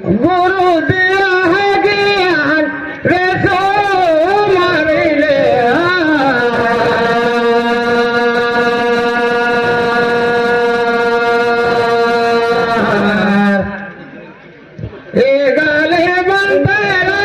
गुरु दिया है ज्ञान रे सो मारिले ए गाले बंदरा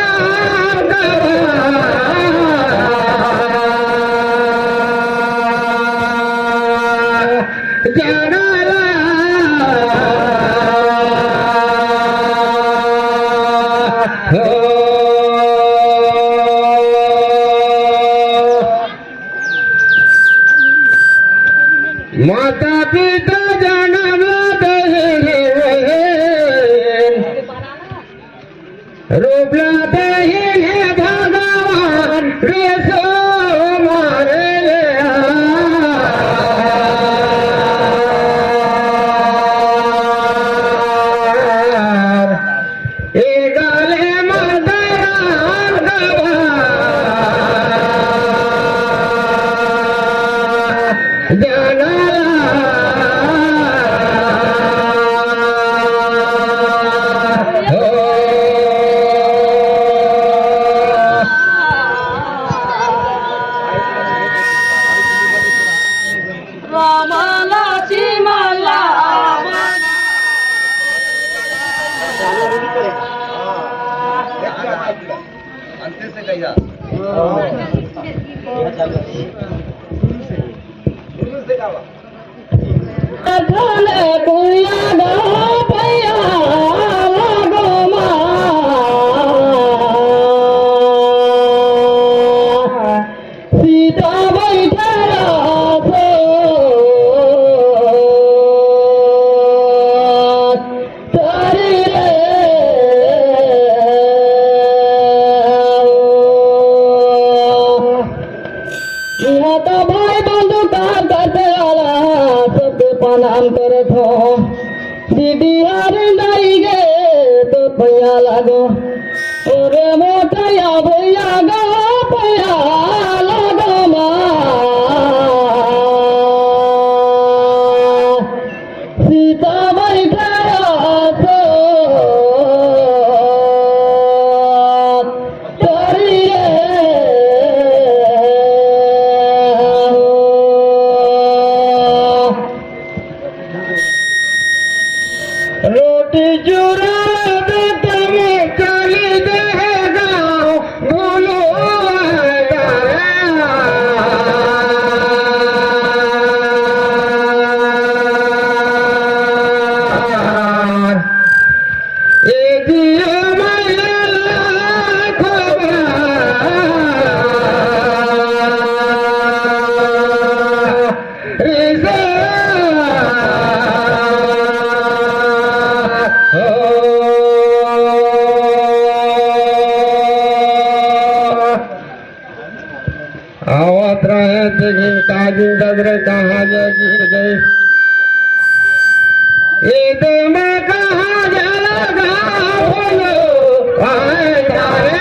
माता पिता जन्म रूपला दही भगवान रे सो मारे ए गाले मंदरा करत हो दीदीयार नाही गे तो पैया लागो ओरे मोठा या भैया गा पैया लागो मा सीता बैठा रोटी चूरा चली दे गाँव बोलो आवत रहे थे काजी डगरे कहाँ गिर गए ईद में कहाँ जलगा बोलो आए तारे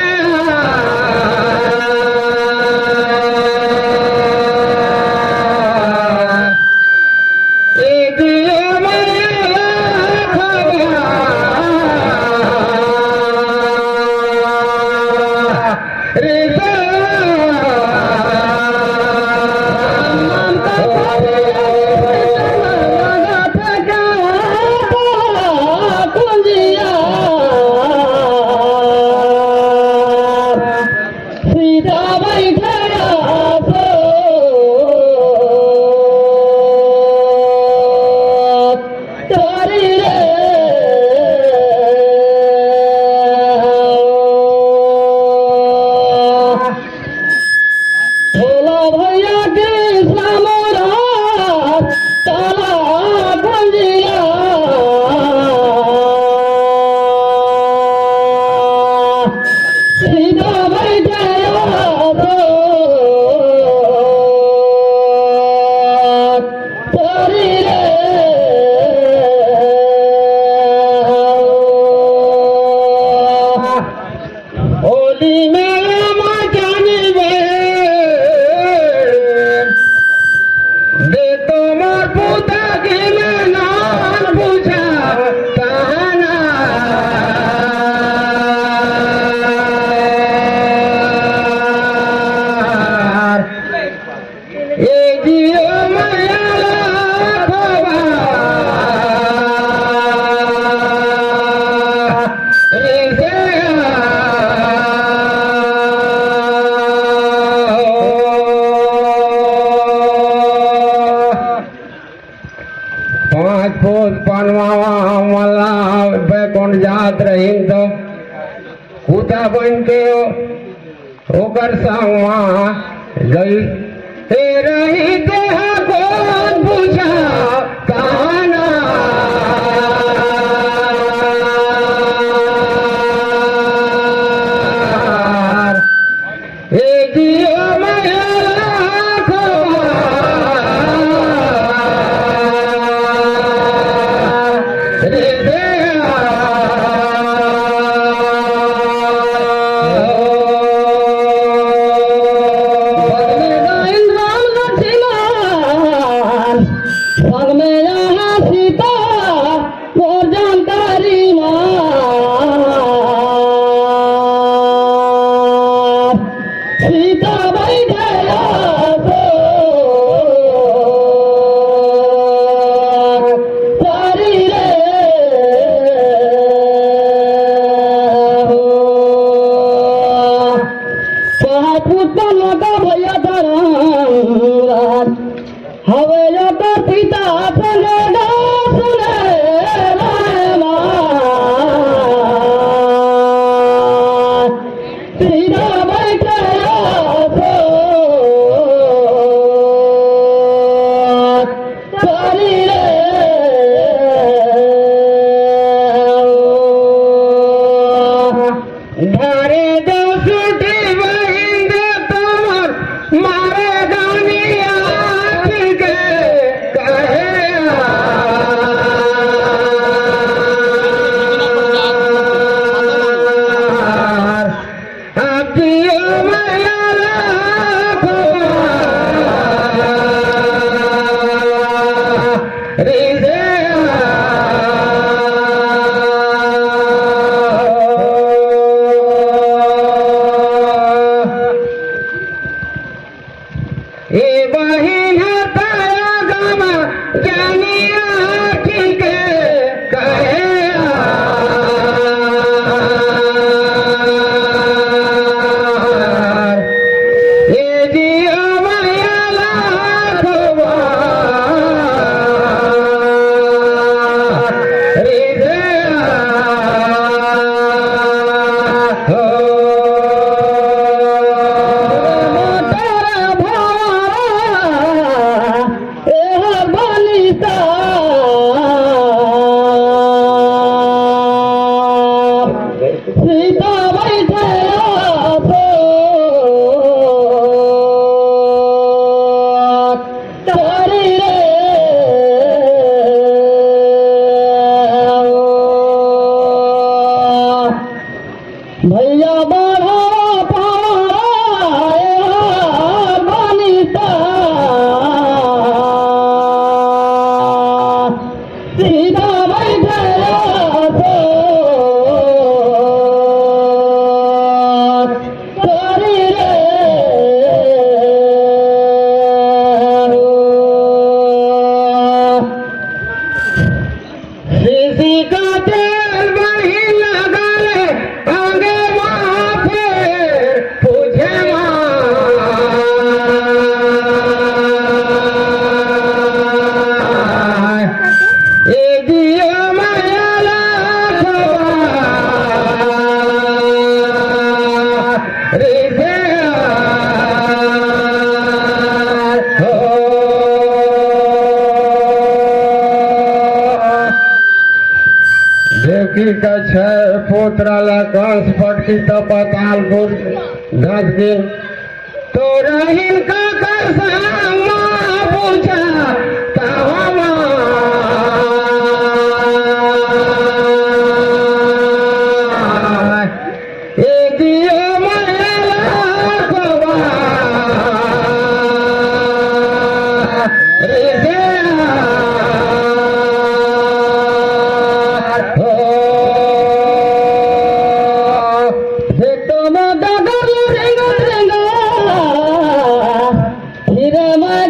पनवा मला बैकुंठ जात रही तो कुता बन के ओकर संगवा गई हे रही देह कौन बुझा कहाना हे जियो माया देवकी का छह पुत्राला कंस पटकी तो पतालपुर धस के तो रहीन का करसा पूछा कहवा ए दियो माया खबा रे Hira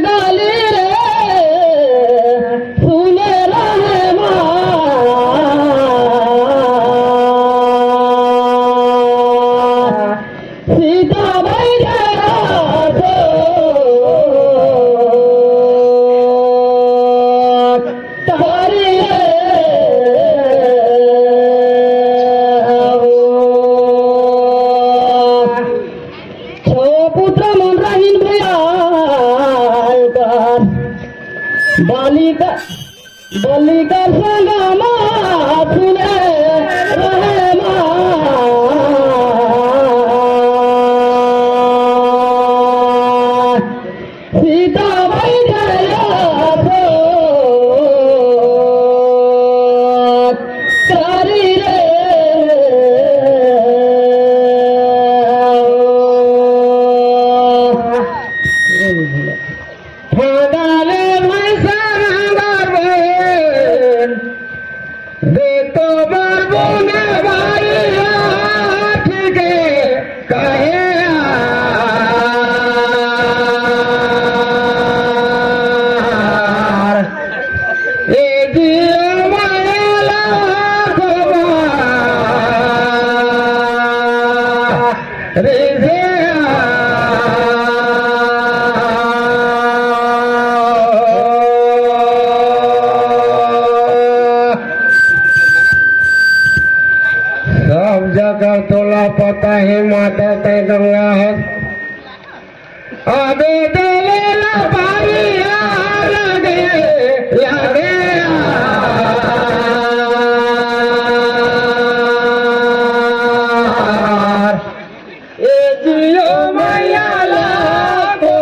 देतो बरबून बाई ठीक आहे काहे ए जीव मायाला रे सब जगह तोला पता है माता ते गंगा है अबे देवेला बारी लगे ए जियो मैया लागो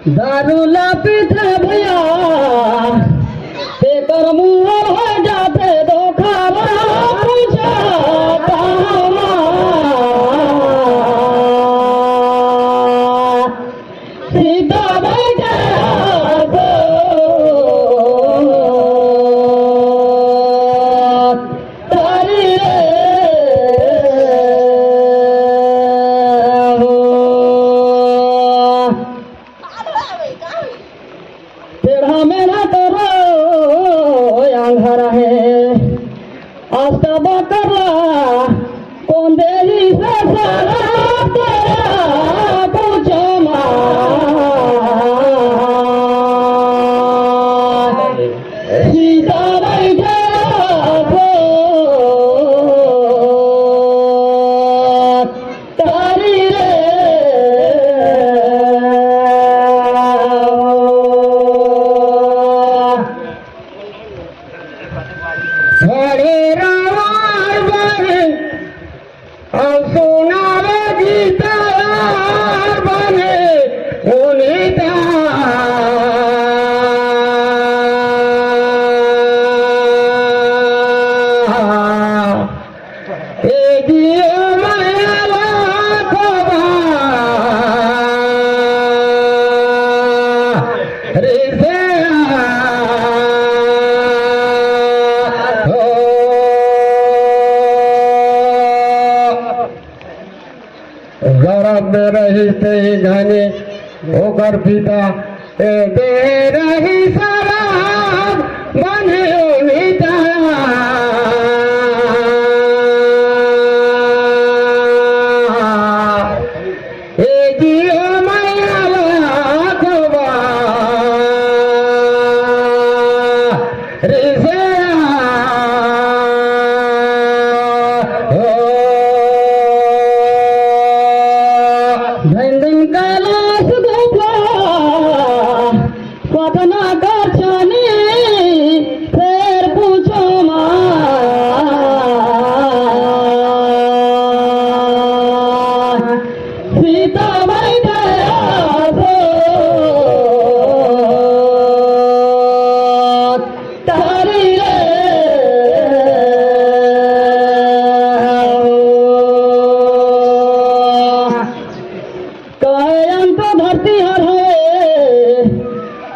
दारूला पीठ भैया ते करमुआ हो जाते दोखारा पूछा सीधा बैठा तारी तेरा मेरा करो अंधार है आस्था बकरा कौन देली से सारा तेरा पूछो सीधा बैठा तारी बड़े रावण बने और सुनावे गीता बने उन्हीं दियो माया गरब में रही ते घने होकर पिता ए दे रही शराब बने उन्हीं ए जियो मैया लाखवा रे धन कैलाश गोपा पटना का छानी फिर पूछो सीता बैठा तारी कायम तो धरती हर है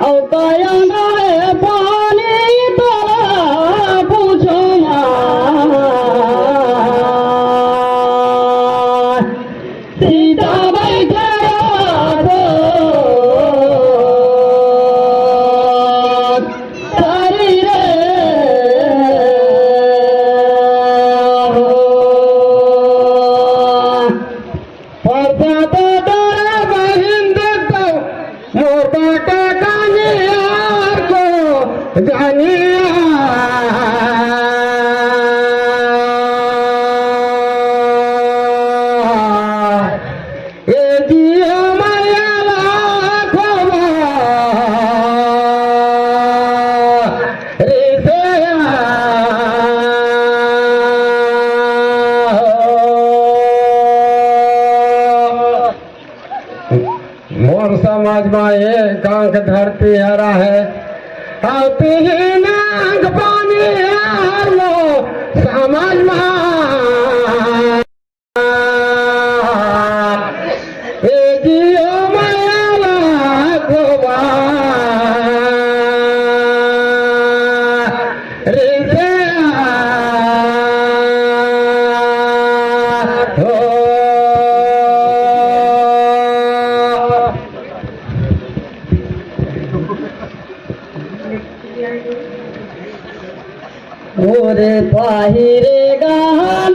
और कायम है पानी तोरा पूछो सीधा बैठा तारी मोर समाज में एक आंख धरती हरा है आती ही नाग पानी हार लो समाज रे गाणं